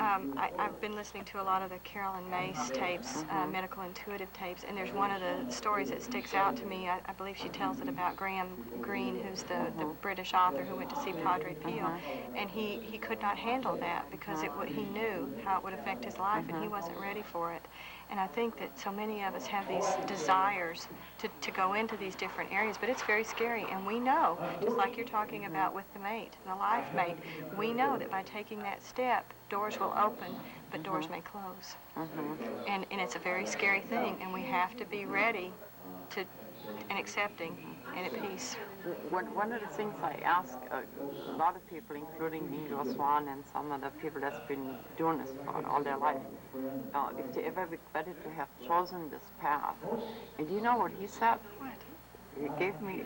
I've been listening to a lot of the Carolyn Mace tapes, medical intuitive tapes, and there's one of the stories that sticks out to me. I believe she tells it about Graham Greene, who's the British author who went to see Padre Pio, and he could not handle that because he knew how it would affect his life, and he wasn't ready for it. And I think that so many of us have these desires to go into these different areas, but it's very scary. And we know, just like you're talking about with the mate, the life mate, we know that by taking that step, doors will open, but doors may close. And it's a very scary thing, and we have to be ready and accepting and at peace. One of the things I ask a lot of people, including Ingo Swan and some of the people that's been doing this for all their life, if they ever regretted to have chosen this path. And you know what he said? What? He gave me,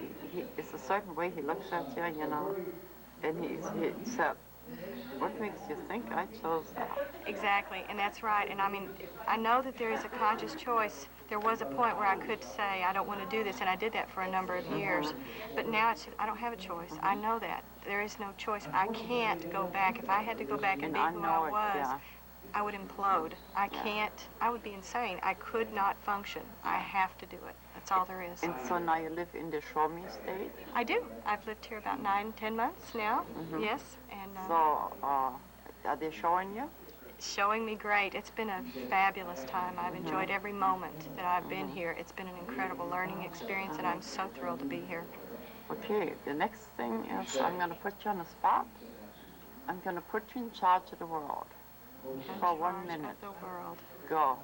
it's a certain way he looks at you, you know, and he said, what makes you think I chose that? Exactly, and that's right. And I mean, I know that there is a conscious choice. There was a point where I could say, I don't want to do this, and I did that for a number of years. But now I don't have a choice. I know that. There is no choice. I can't go back. If I had to go back and be who I was, I would implode. I can't. I would be insane. I could not function. I have to do it. That's all there is. And so now you live in the Show Me state? I do. I've lived here about 9-10 months now. Yes. And so are they showing you? Showing me great. It's been a fabulous time. I've enjoyed every moment that I've been here. It's been an incredible learning experience, and I'm so thrilled to be here. Okay, the next thing is I'm going to put you on the spot. I'm going to put you in charge of the world for 1 minute. The world. Go.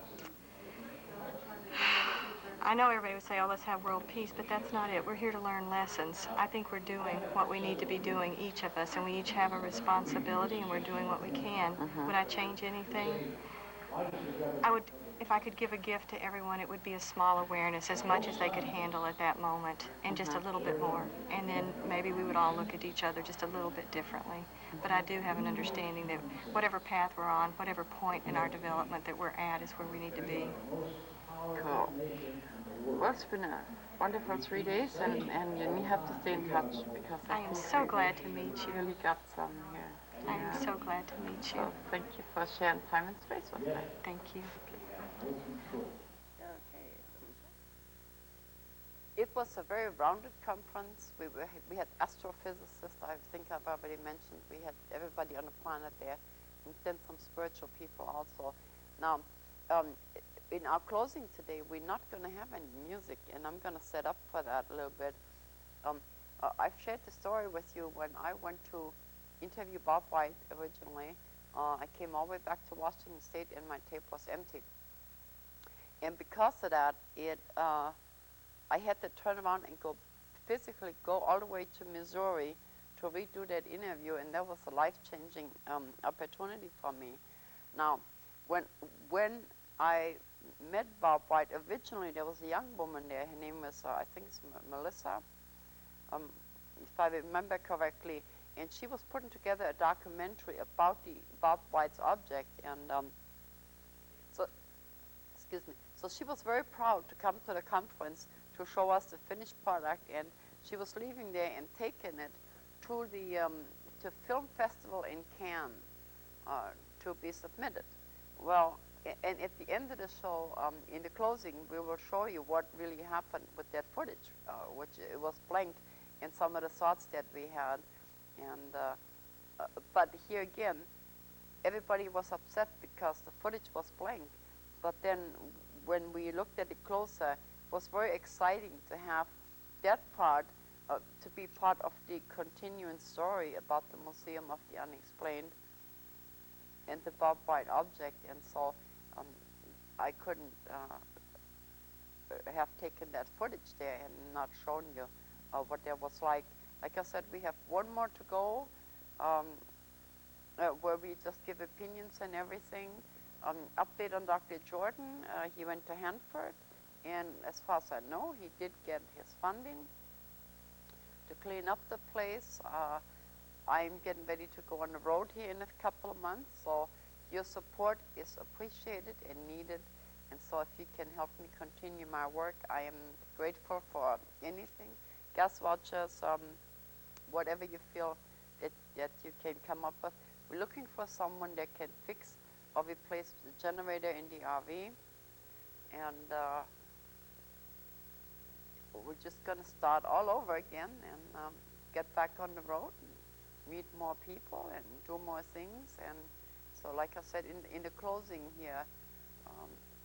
I know everybody would say, oh, let's have world peace, but that's not it. We're here to learn lessons. I think we're doing what we need to be doing, each of us, and we each have a responsibility, and we're doing what we can. Would I change anything? I would, if I could give a gift to everyone, it would be a small awareness, as much as they could handle at that moment, and just a little bit more. And then maybe we would all look at each other just a little bit differently. But I do have an understanding that whatever path we're on, whatever point in our development that we're at is where we need to be. Cool. Well, it's been a wonderful 3 days, and you have to stay in touch because I am so glad to meet you. Really got some here. I am so glad to meet you. So thank you for sharing time and space with me. Thank you. It was a very rounded conference. We had astrophysicists, I think I've already mentioned. We had everybody on the planet there, and then some spiritual people also. Now, in our closing today, we're not going to have any music, and I'm going to set up for that a little bit. I've shared the story with you when I went to interview Bob White originally. I came all the way back to Washington State, and my tape was empty. And because of that, I had to turn around and physically go all the way to Missouri to redo that interview, and that was a life-changing opportunity for me. Now, when I met Bob White, originally there was a young woman there. Her name was, I think it's Melissa, if I remember correctly, and she was putting together a documentary about the Bob White's object, and so she was very proud to come to the conference to show us the finished product, and she was leaving there and taking it to the to film festival in Cannes to be submitted. Well, and at the end of the show, in the closing, we will show you what really happened with that footage, which it was blank, and some of the thoughts that we had. And but here again, everybody was upset because the footage was blank. But then when we looked at it closer, it was very exciting to have that part to be part of the continuing story about the Museum of the Unexplained and the Bob White object. And so I couldn't have taken that footage there and not shown you what that was like. Like I said, we have one more to go where we just give opinions and everything. Update on Dr. Jordan, he went to Hanford, and as far as I know, he did get his funding to clean up the place. I'm getting ready to go on the road here in a couple of months, so your support is appreciated and needed. And so if you can help me continue my work, I am grateful for anything. Gas vouchers, whatever you feel that you can come up with. We're looking for someone that can fix or replace the generator in the RV. And we're just going to start all over again and get back on the road and meet more people and do more things. And so like I said in the closing here,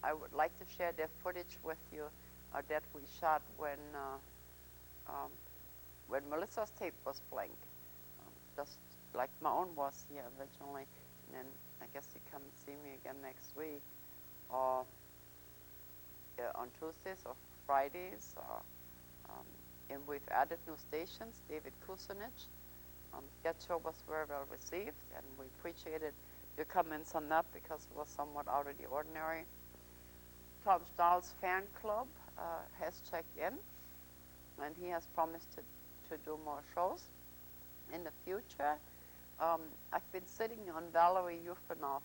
I would like to share the footage with you that we shot when Melissa's tape was playing, just like my own was here originally. And then I guess you come see me again next week, or on Tuesdays or Fridays. And we've added new stations. David Kucinich. That show was very well received, and we appreciated your comments on that because it was somewhat out of the ordinary. Tom Stahl's fan club has checked in, and he has promised to do more shows in the future. I've been sitting on Valerie Yufanoff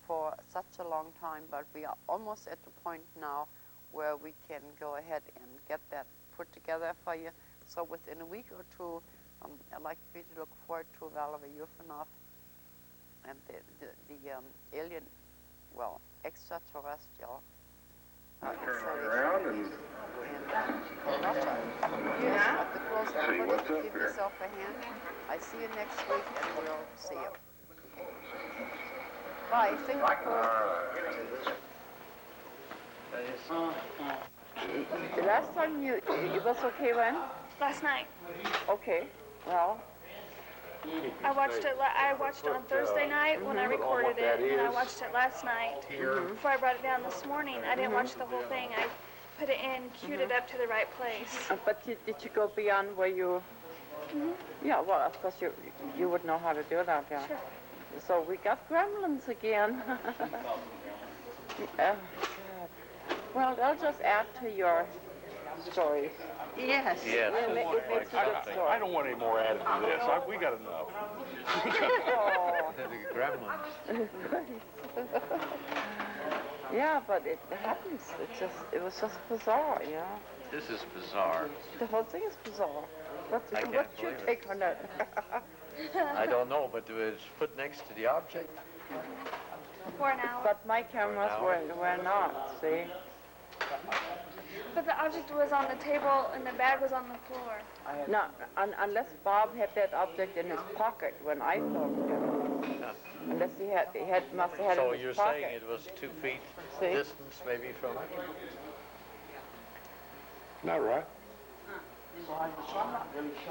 for such a long time, but we are almost at the point now where we can go ahead and get that put together for you. So within a week or two, I'd like for you to look forward to Valerie Yufanoff and the alien, well, extraterrestrial. Around and Russia. Yes, at the close of the what's up give here. yourself a hand. I see you next week, and we'll see you. Bye. The last time it was okay when? Last night. Okay. Well, I watched it on Thursday night when I recorded it, and I watched it last night before I brought it down this morning. I didn't watch the whole thing. I put it in, queued it up to the right place. but did you go beyond where you? Yeah, well, of course you would know how to do that, yeah. Sure. So we got gremlins again. Well, they'll just add to your stories. Yes. Yes. It makes a good story. I don't want any more added to this. We got enough. Oh. The gremlins. Yeah, but it happens. It was just bizarre, you know. This is bizarre. The whole thing is bizarre. What's your believe it. take on that? I don't know, but it was put next to the object. For an hour. But my cameras were not, see? But the object was on the table and the bag was on the floor. No, unless Bob had that object in his pocket when I filmed him. Unless he must have had So it in you're his pocket. saying it was 2 feet See? distance maybe from it? Not right.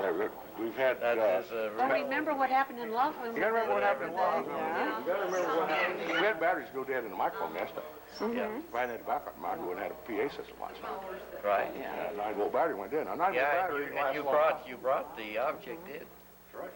Yeah, look, we've had. That is a... Well, remember what happened in Laughlin? You gotta remember what happened in Laughlin. Yeah. You gotta remember what happened. We had batteries go dead in the micro nest. Yeah. If I hadn't had a backup, I wouldn't have had a PA system last night. Right. Yeah, 9-volt battery went dead. Now, 9-volt Yeah, battery and you brought the object in. That's right.